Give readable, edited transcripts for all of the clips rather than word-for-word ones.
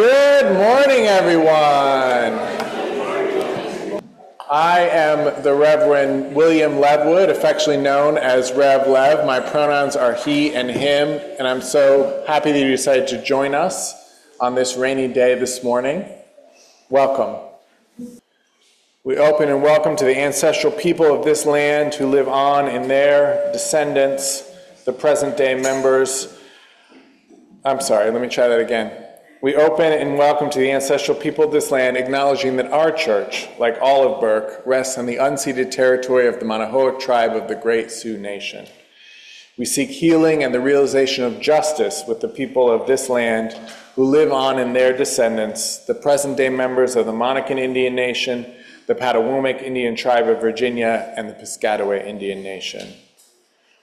Good morning, everyone. I am the Reverend William Levwood, affectionately known as Rev Lev. My pronouns are he and him, and I'm so happy that you decided to join us on this rainy day this morning. Welcome. We open and welcome to the ancestral people of this land who live on in their descendants, the present-day members. We open and welcome to the ancestral people of this land, acknowledging that our church, like all of Burke, rests on the unceded territory of the Manahoac tribe of the Great Sioux Nation. We seek healing and the realization of justice with the people of this land who live on in their descendants, the present-day members of the Monacan Indian Nation, the Patawomeck Indian Tribe of Virginia, and the Piscataway Indian Nation.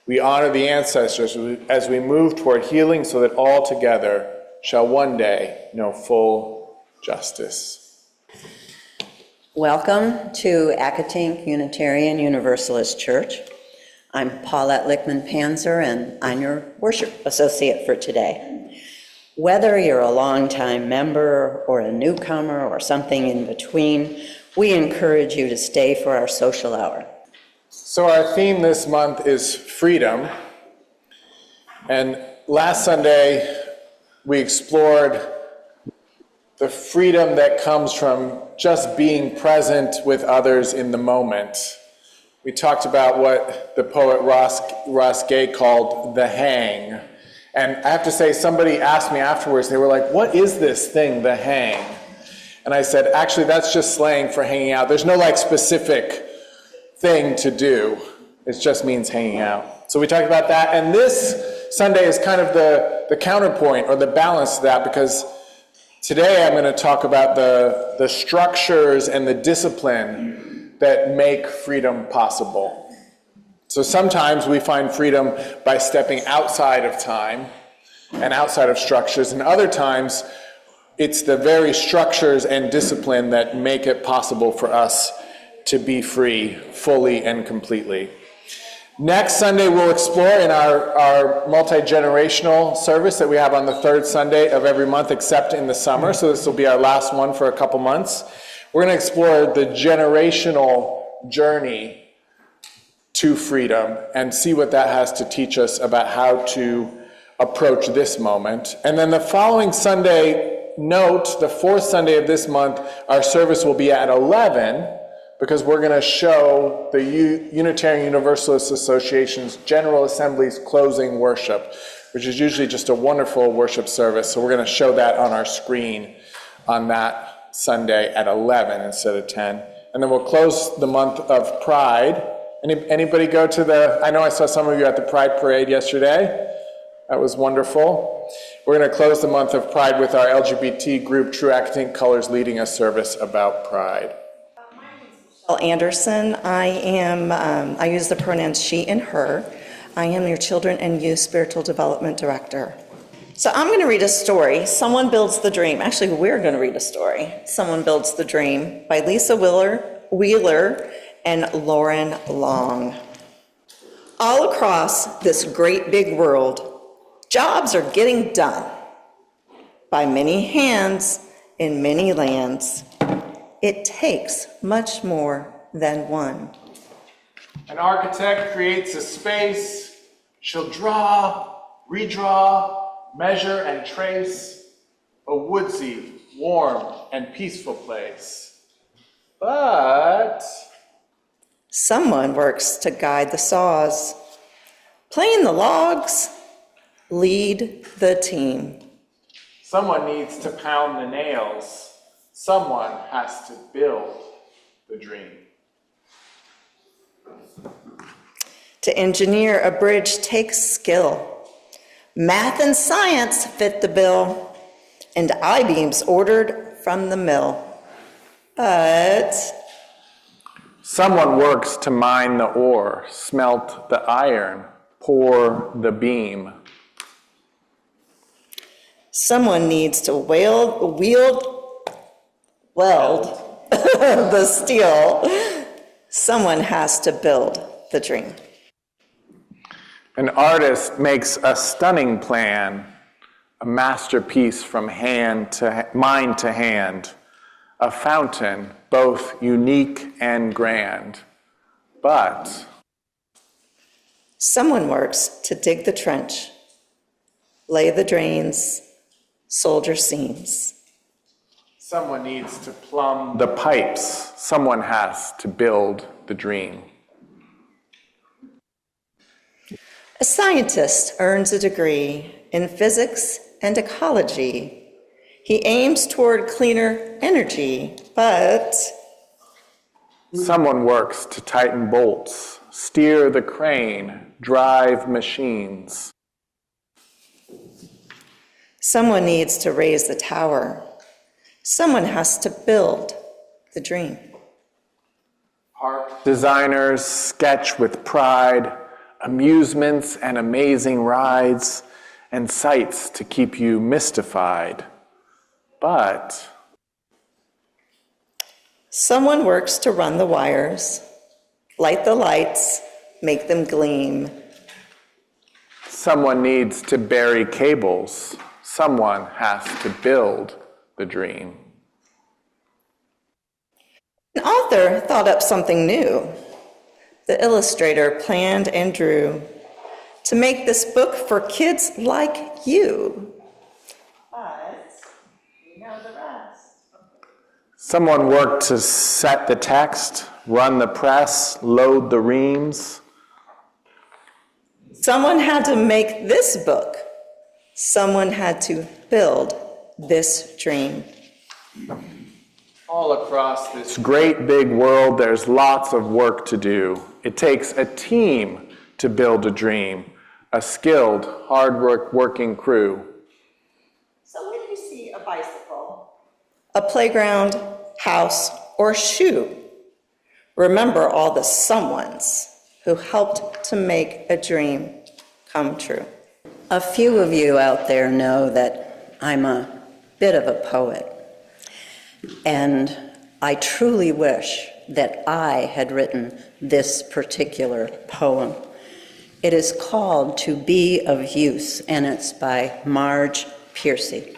We honor the ancestors as we move toward healing so that all together shall one day know full justice. Welcome to Accotink Unitarian Universalist Church. I'm Paulette Lickman-Panzer, and I'm your worship associate for today. Whether you're a longtime member or a newcomer or something in between, we encourage you to stay for our social hour. So our theme this month is freedom. And last Sunday, we explored the freedom that comes from just being present with others in the moment. We talked about what the poet Ross Gay called the hang. And I have to say, somebody asked me afterwards, they were like, what is this thing, the hang? And I said, actually, that's just slang for hanging out. There's no specific thing to do. It just means hanging out. So we talked about that. And this Sunday is kind of the counterpoint or the balance to that, because today I'm going to talk about the structures and the discipline that make freedom possible. So sometimes we find freedom by stepping outside of time and outside of structures, and other times it's the very structures and discipline that make it possible for us to be free fully and completely. Next Sunday, we'll explore in our multi-generational service that we have on the third Sunday of every month, except in the summer. So this will be our last one for a couple months. We're going to explore the generational journey to freedom and see what that has to teach us about how to approach this moment. And then the following Sunday, note, the fourth Sunday of this month, our service will be at 11, because we're going to show the Unitarian Universalist Association's General Assembly's closing worship, which is usually just a wonderful worship service. So we're going to show that on our screen on that Sunday at 11 instead of 10. And then we'll close the month of Pride. Anybody go to I know I saw some of you at the Pride Parade yesterday. That was wonderful. We're going to close the month of Pride with our LGBT group, True Accotink Colors, leading a service about Pride. Anderson. I use the pronouns she and her. I am your Children and Youth Spiritual Development Director. So I'm going to read a story, Someone Builds the Dream. Actually, we're going to read a story, Someone Builds the Dream, by Lisa Wheeler and Lauren Long. All across this great big world, jobs are getting done by many hands in many lands. It takes much more than one. An architect creates a space. She'll draw, redraw, measure, and trace a woodsy, warm, and peaceful place. But someone works to guide the saws, plane the logs, lead the team. Someone needs to pound the nails. Someone has to build the dream. To engineer a bridge takes skill. Math and science fit the bill, and I-beams ordered from the mill. But someone works to mine the ore, smelt the iron, pour the beam. Someone needs to weld the steel. Someone has to build the dream. An artist makes a stunning plan. a masterpiece from mind to hand, a fountain both unique and grand. But someone works to dig the trench, lay the drains, soldier seams. someone needs to plumb the pipes. Someone has to build the dream. A scientist earns a degree in physics and ecology. He aims toward cleaner energy, but someone works to tighten bolts, steer the crane, drive machines. someone needs to raise the tower. Someone has to build the dream. Park designers sketch with pride, amusements and amazing rides, and sights to keep you mystified. But someone works to run the wires, light the lights, make them gleam. someone needs to bury cables. Someone has to build the dream. An author thought up something new. The illustrator planned and drew to make this book for kids like you. But you know the rest. Someone worked to set the text, run the press, load the reams. Someone had to make this book. Someone had to build this dream. All across this great big world, there's lots of work to do. It takes a team to build a dream, a skilled, hard-working crew. So when you see a bicycle, a playground, house, or shoe, remember all the someones who helped to make a dream come true. A few of you out there know that I'm a bit of a poet, and I truly wish that I had written this particular poem. It is called To Be of Use, and it's by Marge Piercy.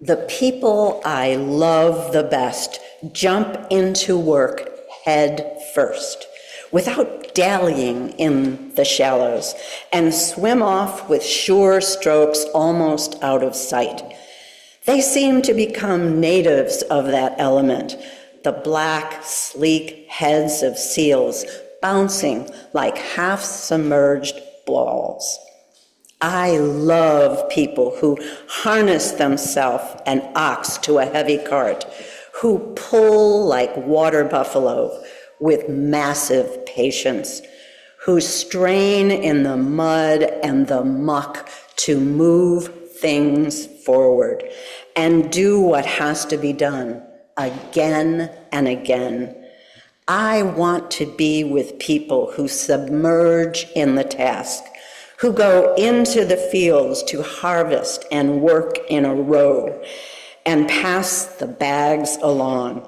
The people I love the best jump into work head first, without dallying in the shallows, and swim off with sure strokes almost out of sight. They seem to become natives of that element, the black, sleek heads of seals bouncing like half-submerged balls. I love people who harness themselves an ox to a heavy cart, who pull like water buffalo with massive patience, who strain in the mud and the muck to move things forward and do what has to be done again and again. I want to be with people who submerge in the task, who go into the fields to harvest and work in a row and pass the bags along,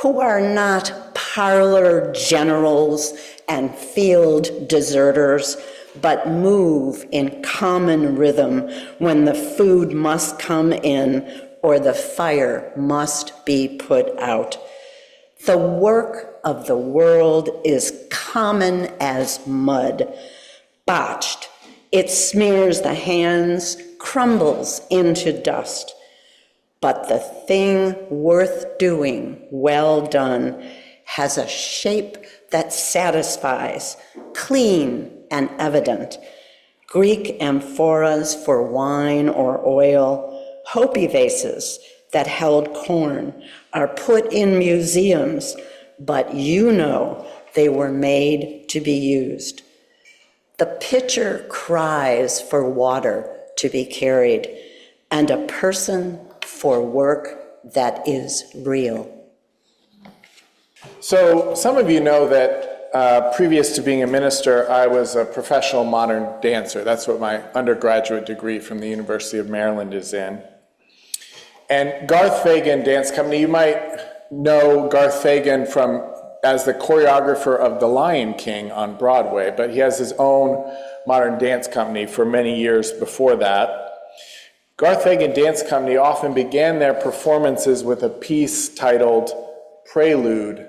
who are not parlor generals and field deserters, but move in common rhythm when the food must come in or the fire must be put out. The work of the world is common as mud, botched. It smears the hands, crumbles into dust. But the thing worth doing, well done, has a shape that satisfies, clean and evident. Greek amphoras for wine or oil, Hopi vases that held corn are put in museums, but you know they were made to be used. The pitcher cries for water to be carried, and a person for work that is real. So some of you know that previous to being a minister, I was a professional modern dancer. That's what my undergraduate degree from the University of Maryland is in. And Garth Fagan Dance Company, you might know Garth Fagan from as the choreographer of The Lion King on Broadway, but he has his own modern dance company for many years before that. Garth Fagan Dance Company often began their performances with a piece titled Prelude,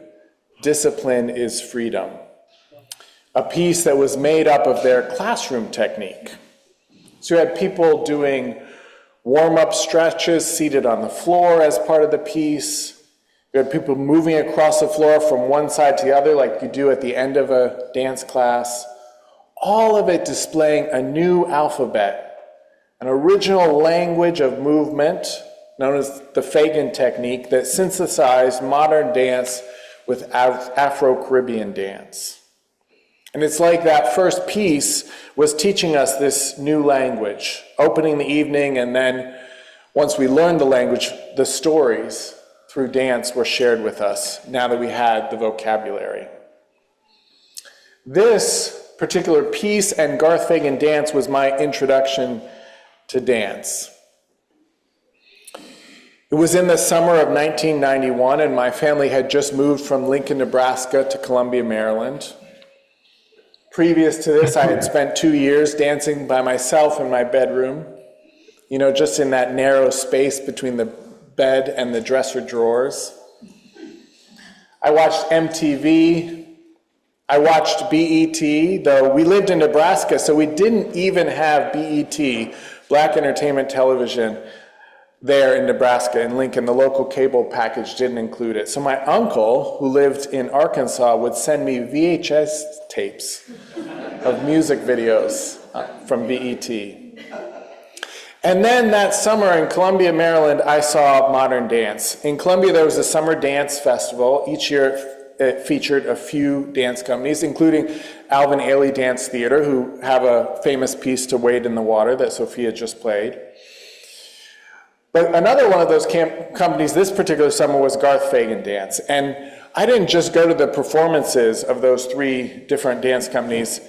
Discipline is Freedom, a piece that was made up of their classroom technique. So you had people doing warm-up stretches seated on the floor as part of the piece. You had people moving across the floor from one side to the other like you do at the end of a dance class. All of it displaying a new alphabet, an original language of movement known as the Fagan technique that synthesized modern dance with Afro-Caribbean dance. And it's like that first piece was teaching us this new language, opening the evening, and then once we learned the language, the stories through dance were shared with us now that we had the vocabulary. This particular piece and Garth Fagan dance was my introduction to dance. It was in the summer of 1991, and my family had just moved from Lincoln, Nebraska to Columbia, Maryland. Previous to this, I had spent 2 years dancing by myself in my bedroom, just in that narrow space between the bed and the dresser drawers. I watched MTV. I watched BET, though we lived in Nebraska, so we didn't even have BET, Black Entertainment Television, there in Nebraska, in Lincoln. The local cable package didn't include it. So my uncle, who lived in Arkansas, would send me VHS tapes of music videos from BET. And then that summer in Columbia, Maryland, I saw modern dance. In Columbia, there was a summer dance festival. Each year, it featured a few dance companies, including Alvin Ailey Dance Theater, who have a famous piece to Wade in the Water that Sophia just played. But another one of those companies this particular summer was Garth Fagan Dance. And I didn't just go to the performances of those 3 different dance companies.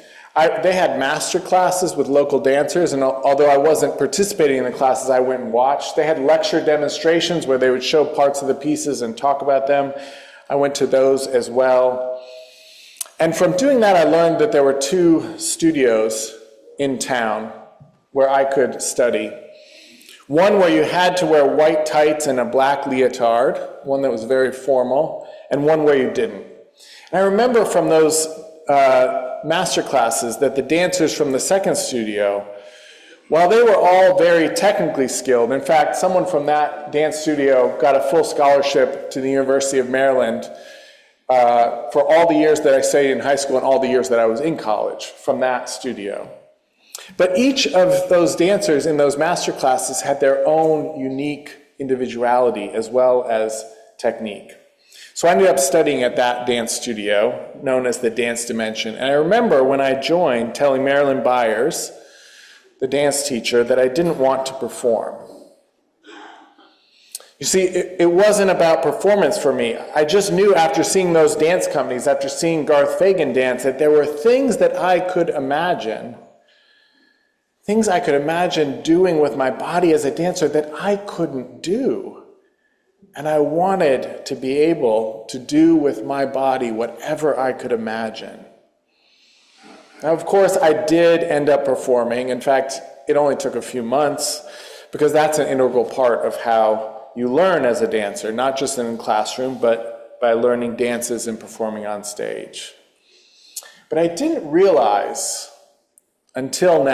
They had master classes with local dancers, and although I wasn't participating in the classes, I went and watched. They had lecture demonstrations where they would show parts of the pieces and talk about them. I went to those as well. And from doing that, I learned that there were 2 studios in town where I could study. One where you had to wear white tights and a black leotard, one that was very formal, and one where you didn't. And I remember from those master classes that the dancers from the second studio, while they were all very technically skilled, in fact, someone from that dance studio got a full scholarship to the University of Maryland for all the years that I studied in high school and all the years that I was in college from that studio. But each of those dancers in those master classes had their own unique individuality as well as technique. So I ended up studying at that dance studio known as the Dance Dimension. And I remember when I joined telling Marilyn Byers, the dance teacher, that I didn't want to perform. You see, it wasn't about performance for me. I just knew after seeing those dance companies, after seeing Garth Fagan dance, that there were things that I could imagine, things I could imagine doing with my body as a dancer that I couldn't do. And I wanted to be able to do with my body whatever I could imagine. Now, of course, I did end up performing. In fact, it only took a few months because that's an integral part of how you learn as a dancer, not just in a classroom, but by learning dances and performing on stage. But I didn't realize until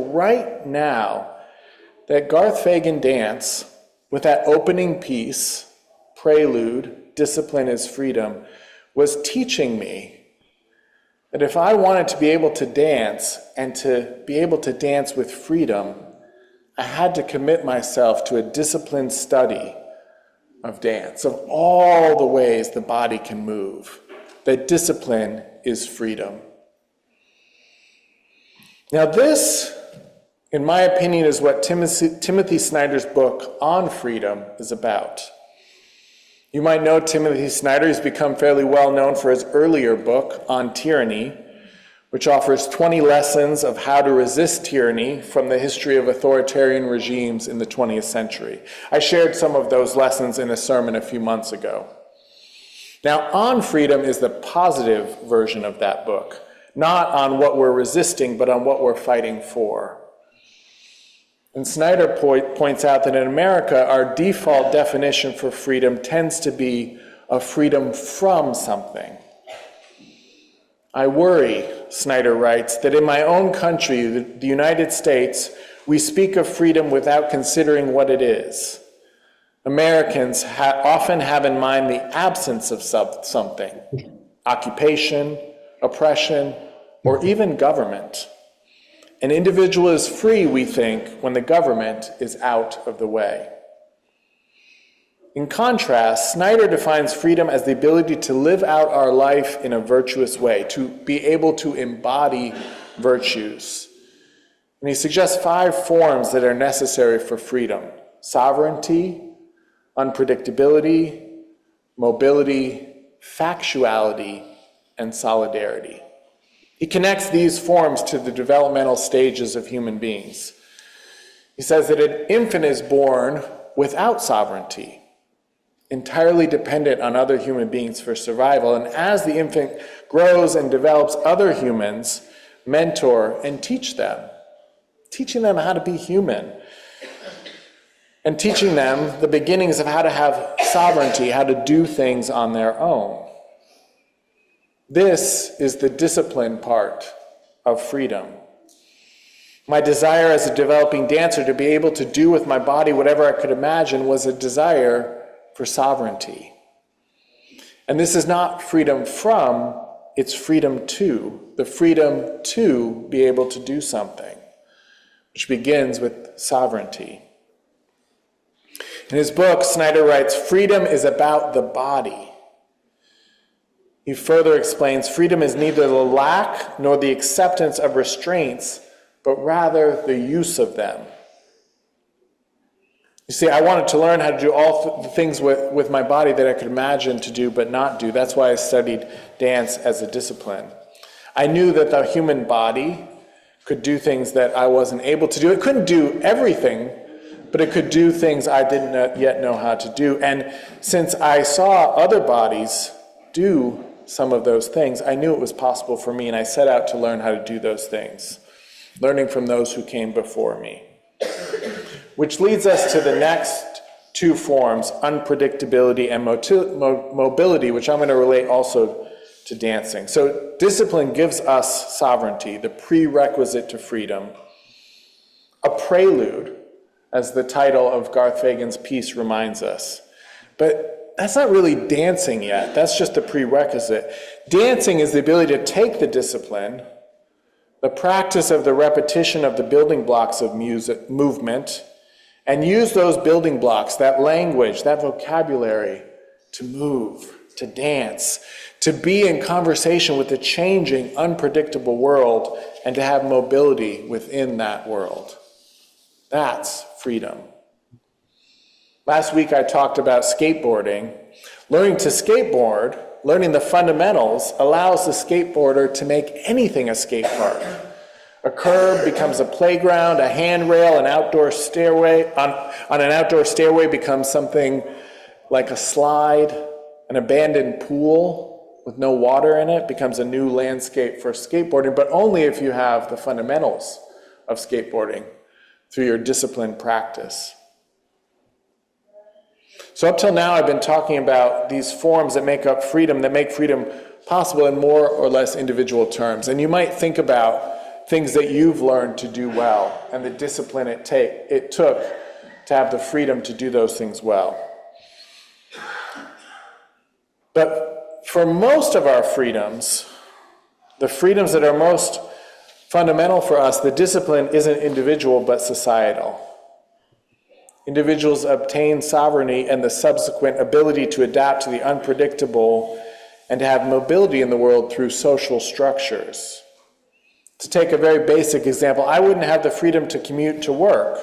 right now, that Garth Fagan dance, with that opening piece, Prelude, Discipline is Freedom, was teaching me that if I wanted to be able to dance and to be able to dance with freedom, I had to commit myself to a disciplined study of dance, of all the ways the body can move. That discipline is freedom. Now this, in my opinion, is what Timothy Snyder's book on freedom is about. You might know Timothy Snyder. He's become fairly well known for his earlier book on tyranny, which offers 20 lessons of how to resist tyranny from the history of authoritarian regimes in the 20th century. I shared some of those lessons in a sermon a few months ago. Now, On Freedom is the positive version of that book, not on what we're resisting, but on what we're fighting for. And Snyder points out that in America, our default definition for freedom tends to be a freedom from something. I worry, Snyder writes, that in my own country, the United States, we speak of freedom without considering what it is. Americans often have in mind the absence of something, occupation, oppression, or even government. An individual is free, we think, when the government is out of the way. In contrast, Snyder defines freedom as the ability to live out our life in a virtuous way, to be able to embody virtues. And he suggests 5 forms that are necessary for freedom: sovereignty, unpredictability, mobility, factuality, and solidarity. He connects these forms to the developmental stages of human beings. He says that an infant is born without sovereignty, entirely dependent on other human beings for survival. And as the infant grows and develops, other humans mentor and teach them, teaching them how to be human, and teaching them the beginnings of how to have sovereignty, how to do things on their own. This is the discipline part of freedom. My desire as a developing dancer to be able to do with my body whatever I could imagine was a desire for sovereignty. And this is not freedom from, it's freedom to, the freedom to be able to do something, which begins with sovereignty. In his book, Snyder writes, freedom is about the body. He further explains, freedom is neither the lack nor the acceptance of restraints, but rather the use of them. You see, I wanted to learn how to do all the things with my body that I could imagine to do but not do. That's why I studied dance as a discipline. I knew that the human body could do things that I wasn't able to do. It couldn't do everything, but it could do things I didn't yet know how to do. And since I saw other bodies do some of those things, I knew it was possible for me, and I set out to learn how to do those things, learning from those who came before me. Which leads us to the next 2 forms, unpredictability and mobility, which I'm going to relate also to dancing. So discipline gives us sovereignty, the prerequisite to freedom. A prelude, as the title of Garth Fagan's piece reminds us. But that's not really dancing yet. That's just the prerequisite. Dancing is the ability to take the discipline, the practice of the repetition of the building blocks of movement, and use those building blocks, that language, that vocabulary, to move, to dance, to be in conversation with the changing, unpredictable world, and to have mobility within that world. That's freedom. Last week I talked about skateboarding. Learning to skateboard, learning the fundamentals, allows the skateboarder to make anything a skate park. A curb becomes a playground, a handrail, an outdoor stairway. On an outdoor stairway becomes something like a slide. An abandoned pool with no water in it becomes a new landscape for skateboarding, but only if you have the fundamentals of skateboarding through your disciplined practice. So up till now, I've been talking about these forms that make up freedom, that make freedom possible in more or less individual terms. And you might think about things that you've learned to do well and the discipline it took to have the freedom to do those things well. But for most of our freedoms, the freedoms that are most fundamental for us, the discipline isn't individual but societal. Individuals obtain sovereignty and the subsequent ability to adapt to the unpredictable and to have mobility in the world through social structures. To take a very basic example, I wouldn't have the freedom to commute to work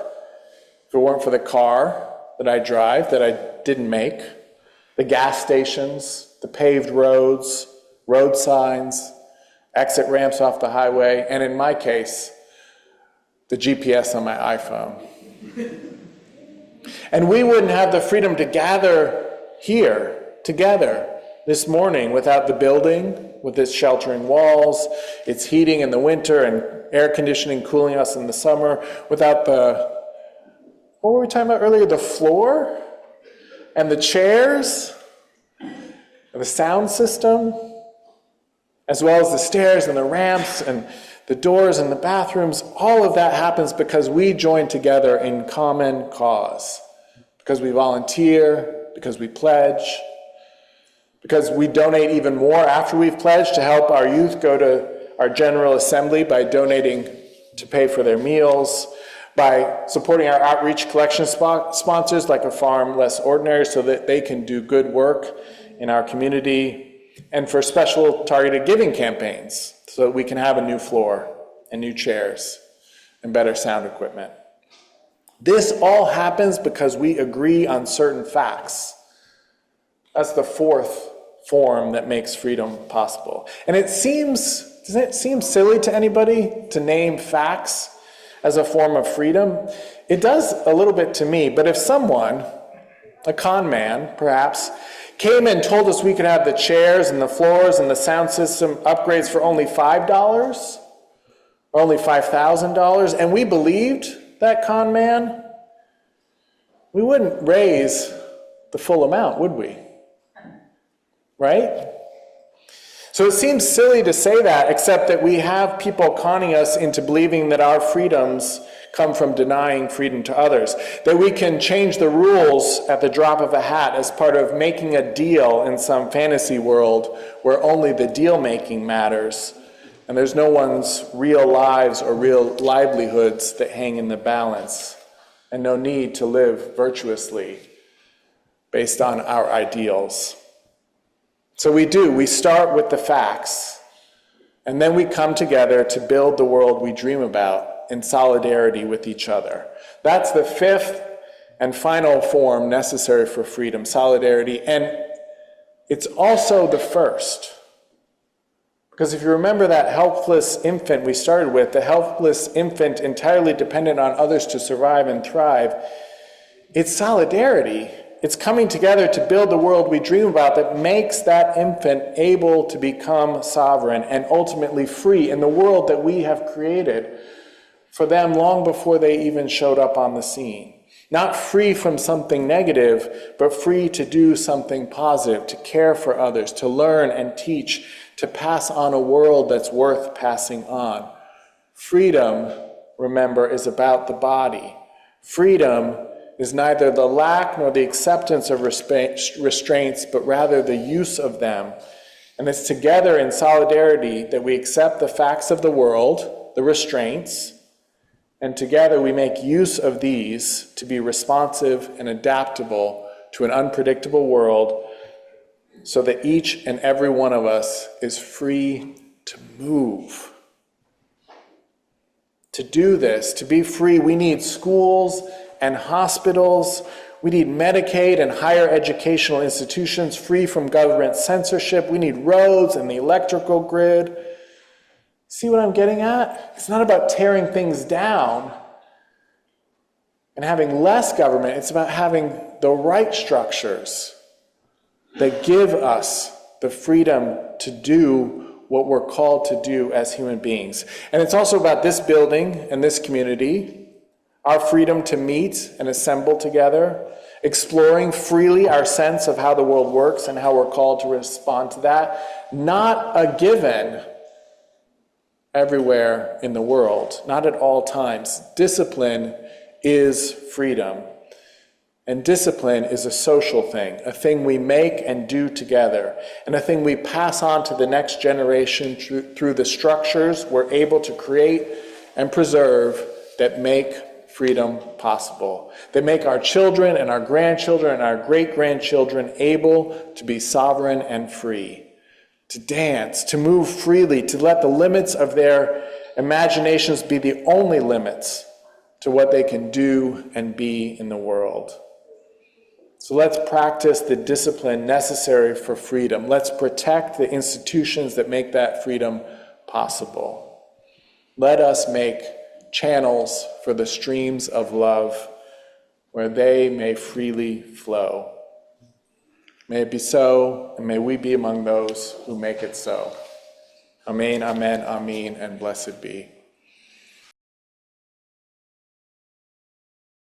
if it weren't for the car that I drive, that I didn't make, the gas stations, the paved roads, road signs, exit ramps off the highway, and in my case, the GPS on my iPhone. And we wouldn't have the freedom to gather here together this morning without the building, with its sheltering walls, its heating in the winter and air conditioning cooling us in the summer, without what were we talking about earlier? The floor and the chairs and the sound system, as well as the stairs and the ramps and the doors and the bathrooms. All of that happens because we join together in common cause, because we volunteer, because we pledge, because we donate even more after we've pledged to help our youth go to our General Assembly by donating to pay for their meals, by supporting our outreach collection sponsors like A Farm Less Ordinary so that they can do good work in our community, and for special targeted giving campaigns so that we can have a new floor and new chairs and better sound equipment. This all happens because we agree on certain facts. That's the fourth form that makes freedom possible. And doesn't it seem silly to anybody to name facts as a form of freedom? It does a little bit to me, but if someone, a con man perhaps, came and told us we could have the chairs and the floors and the sound system upgrades for only $5 or only $5,000, and we believed that con man, we wouldn't raise the full amount, would we? Right? So it seems silly to say that, except that we have people conning us into believing that our freedoms come from denying freedom to others, that we can change the rules at the drop of a hat as part of making a deal in some fantasy world where only the deal making matters, and there's no one's real lives or real livelihoods that hang in the balance, and no need to live virtuously based on our ideals. So we start with the facts, and then we come together to build the world we dream about in solidarity with each other. That's the fifth and final form necessary for freedom, solidarity, and it's also the first. Because if you remember that helpless infant we started with, the helpless infant entirely dependent on others to survive and thrive, it's solidarity. It's coming together to build the world we dream about that makes that infant able to become sovereign and ultimately free in the world that we have created for them long before they even showed up on the scene. Not free from something negative, but free to do something positive, to care for others, to learn and teach, to pass on a world that's worth passing on. Freedom, remember, is about the body. Freedom is neither the lack nor the acceptance of restraints, but rather the use of them. And it's together in solidarity that we accept the facts of the world, the restraints, and together we make use of these to be responsive and adaptable to an unpredictable world so that each and every one of us is free to move. To do this, to be free, we need schools and hospitals. We need Medicaid and higher educational institutions free from government censorship. We need roads and the electrical grid. See what I'm getting at? It's not about tearing things down and having less government. It's about having the right structures that give us the freedom to do what we're called to do as human beings. And it's also about this building and this community, our freedom to meet and assemble together, exploring freely our sense of how the world works and how we're called to respond to that. Not a given everywhere in the world, not at all times. Discipline is freedom. And discipline is a social thing, a thing we make and do together, and a thing we pass on to the next generation through the structures we're able to create and preserve that make freedom possible. They make our children and our grandchildren and our great-grandchildren able to be sovereign and free, to dance, to move freely, to let the limits of their imaginations be the only limits to what they can do and be in the world. So let's practice the discipline necessary for freedom. Let's protect the institutions that make that freedom possible. Let us make channels for the streams of love where they may freely flow. May it be so, and may we be among those who make it so. Amen, amen, amen, and blessed be.